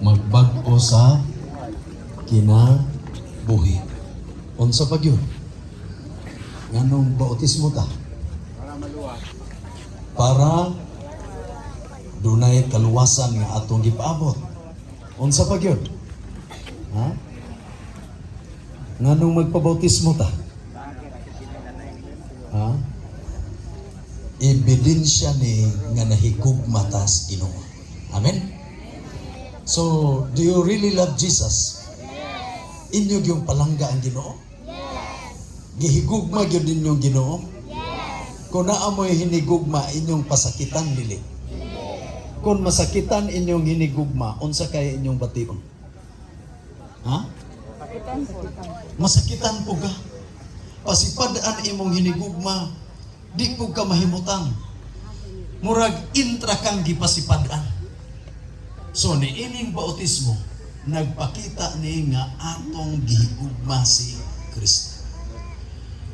magbag-o sa kinabuhi. Unsa pa gyud? Nganong bautismo ta? Para dunay kaluwasan nga atong gipaabot. Unsa pa gyud? Ha? Nganong magpabautismo ta? Ha? Ebidensya ni nga nahigugma ta sa Ginoo. Amen? So, do you really love Jesus? Inyo yung palangga ang Ginoo? Gihigugma gyud ninyong Ginoo? Kung naamoy hinigugma, inyong pasakitan dili. Kung masakitan inyong hinigugma, unsa kay inyong bation? Ha? Masakitan po ka. Pasipadaan imong hinigugma, di po ka mahimutan. Murag intra kang gipasipadaan. So niining bautismo, nagpakita ni nga atong gihigugma si Kristo.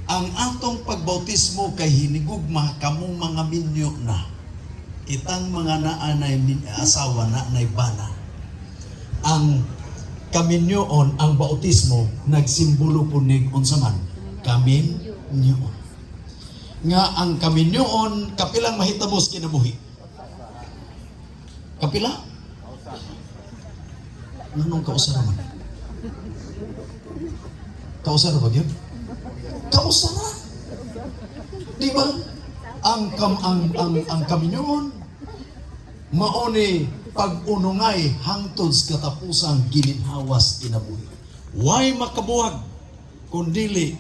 Ang atong pagbautismo kay hinigugma kamong mga minyo na. Kitang mga naanay asawa na bana. Ang kaminyoon, ang bautismo, nagsimbolo po nig unsa man? Kaminyoon. Nga ang kaminyoon, kapilang mahitamos kinabuhi? Kapila? Anong kausara man? Kausara ba yun? Kausara. Di ba? Ang kaminyoon maoni pag-unungay hangtod sa katapusang gininhawas kinabuhi. Way makabuwag kundili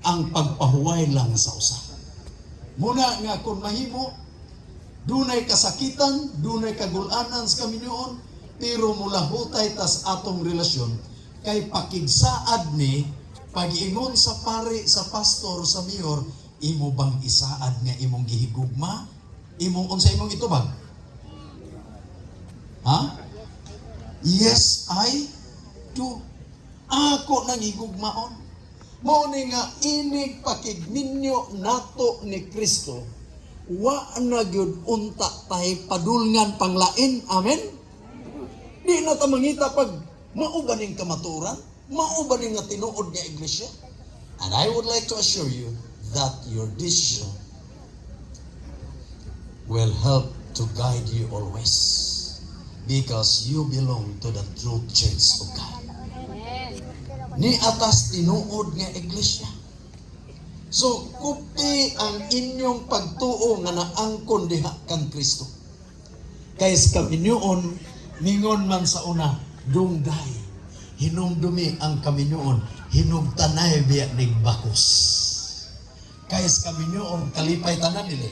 ang pagpahuway lang sa usa. Muna nga kung mahimo dunay kasakitan, dunay kagulanan sa kaminyoon, pero mula hutay tas atong relasyon kay pakigsaad ni pag-ingon sa pare, sa pastor, sa mayor, imo bang isaad nga imong gihigugma? Imong unsa imong itubag? Ha? Yes, I do. Ako nang higugmaon. Mao ni nga inig pakigminyo nato ni Kristo. Wa na gyud unta tay padulngan panglain. Amen. Di na ta mangita pag mao ba ning kamaturan? Mao ba ning nga tinuod nga iglesia? And I would like to assure you that your decision will help to guide you always because you belong to the true church of God. Ni atas tinuod nga iglesia. So, kupti ang inyong pagtuo nga naangkon diha kang Kristo. Kay sa kaminyoon, mingon man sa una, dungday. Hinumdumi ang kaminyoon, hinugtanay biya nigbakos. Kay sa kaminyoon, kalipay tanan nila.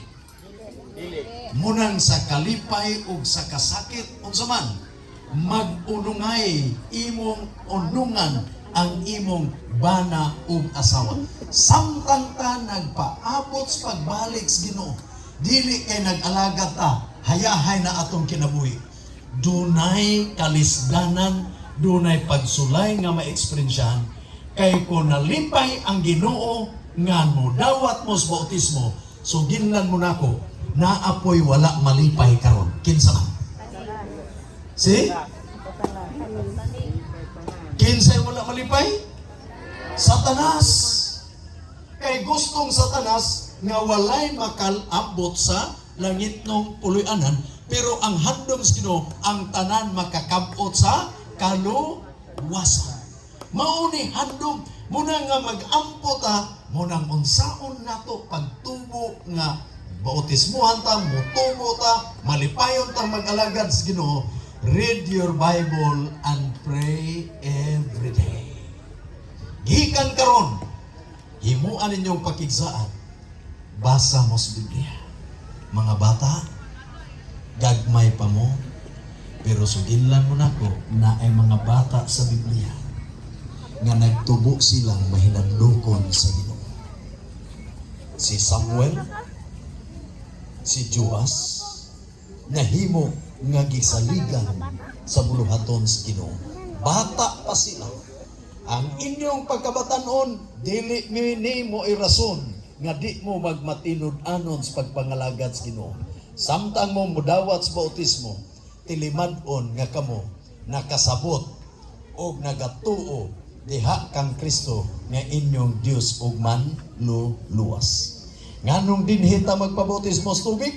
Munang sa kalipay ug sa kasakit, unsa man, mag-unungay imong unungan ang imong bana ug asawa. Samtang ta nagpaabot sa pagbalik sa Ginoo, dili kay nag-alaga ta, hayahay na atong kinabuhi. Dunay kalisdanan, dunay pagsulay nga maeksperiensyahan, kay kung nalipay ang Ginoo nga mo dawat mo sa bautismo, so ginlan mo nako, naapoy wala malipay karon. Kinsa man? See? Kinsay wala malipay? Satanas. Kay gustong Satanas nga walay makalabot sa langit ng puloy-anan, pero ang handom sa Ginoo, ang tanan makakabot sa kaluwasan. Mauni handom, muna nga mag-ampo ta, munang unsaon nato pagtubo nga bautismuhan ta, mutubo ta, malipayon ta mag-alagad sa Ginoo. Read your Bible and pray every day. Gikan karon, himuan ninyong pakigsaad, basa mo sa Biblia. Mga bata, gagmay pa mo, pero suginlan mo nako na ay mga bata sa Biblia nga nagtubo silang mahinadlokon sa Ginoo. Si Samuel, si Joas, nahimo nga gisaligan sa buluhaton sa Ginoo. Bata pa sila. Ang inyong pagkabatanon, dili nimo irason nga di mo magmatinod-anon sa pagpangalagad sa Ginoo. Samtang mo mudawat sa bautismo, tilimad-on nga kamo nakasabot o nagatuo diha kang Kristo nga inyong Dios ug manluluwas. Nganong dinhi ta magpabautismo sa tubig?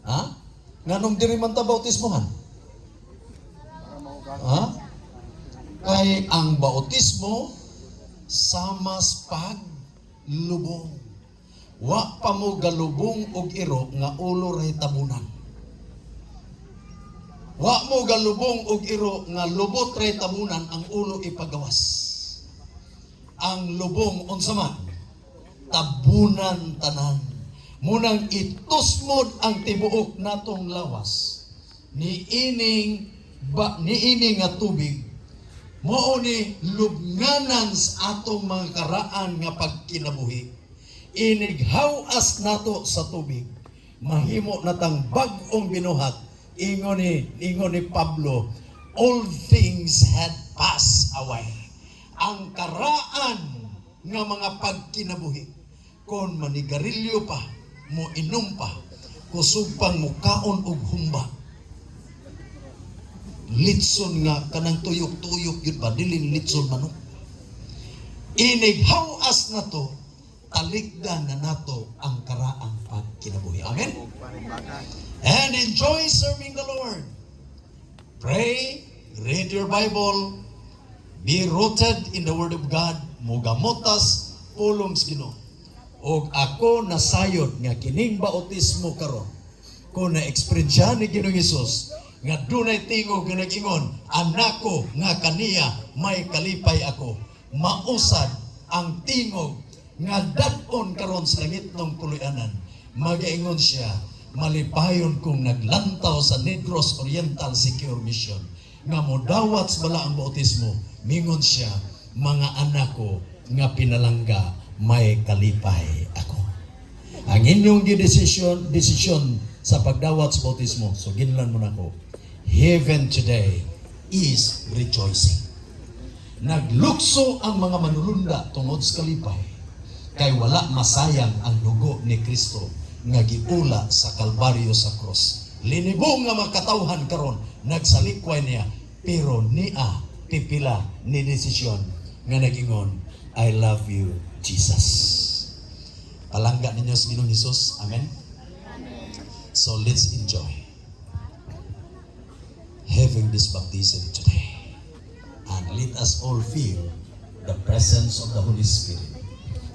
Ha? Nganong diri man ta bautismohan? Ha? Kay ang bautismo samas paglubong. Wa pa mo galubong og iro nga ulo ray tabunan. Wa mo galubong og iro nga lubot ray tabunan ang ulo ipagawas. Ang lubong unsa man? Tabunan tanan. Munang itusmod ang tibuok natong lawas. Niining nga tubig mao ni lubnganan sa atong mga karaan nga pagkinabuhi. Inighawas nato sa tubig, mahimo natang bag-ong binuhat. Ingon ni Pablo, all things had passed away. Ang karaan nga mga pagkinabuhi, kon manigarilyo pa, mo inom pa, kusog pang mukaon og humba, litson nga kanang tuyok-tuyok yun ba, dilin litson manok. Inighawas na to, talikdan na nato ang karaang pagkinabuhi. Amen? And enjoy serving the Lord. Pray, read your Bible, be rooted in the Word of God, mugamotas, pulong sa Ginoo. Og ako nasayod nga kining bautismo karon, kung na-eksperyensyahan ni Ginoong Hesus, nga dunay tingog nga nag-ingon, anak ko nga kaniya may kalipay ako. Mausad ang tingog nga dad-on karon sa langit ng puloy-anan. Magaingon siya, malipayon kung naglantaw sa Negros Oriental Secure Mission nga modawat sa bala ang bautismo. Mingon siya, mga anak ko nga pinalangga may kalipay ako. Ang inyong desisyon sa pagdawat sa bautismo, so ginlan mo na ko, heaven today is rejoicing. Naglukso ang mga manulunda tungod sa kalipay, kay wala masayang ang dugo ni Kristo nga giula sa Kalbaryo sa cross. Linibong nga makatawhan karon nagsalikway niya, pero niya pipila ni desisyon nga nagingon, I love you, Jesus. Palangga ninyo sa Ginoong Hesus. Amen? So let's enjoy having this baptism today. And let us all feel the presence of the Holy Spirit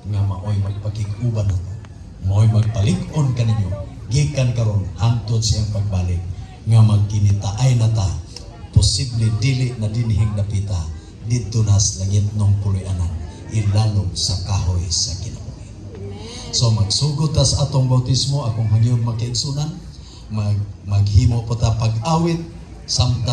nga maoy magpakig-uban nato, maoy magpalig-on kaninyo gikan karon hangtod siyang pagbalik, nga magkinitaay na ta posible dili na dinhing napita didto na sa langit ng puloy-anan, ilalom sa kahoy sa kinabuhi. So magsugod ta sa atong bautismo, akong hangyon makiigsunan, maghimo po ta pag-awit samtang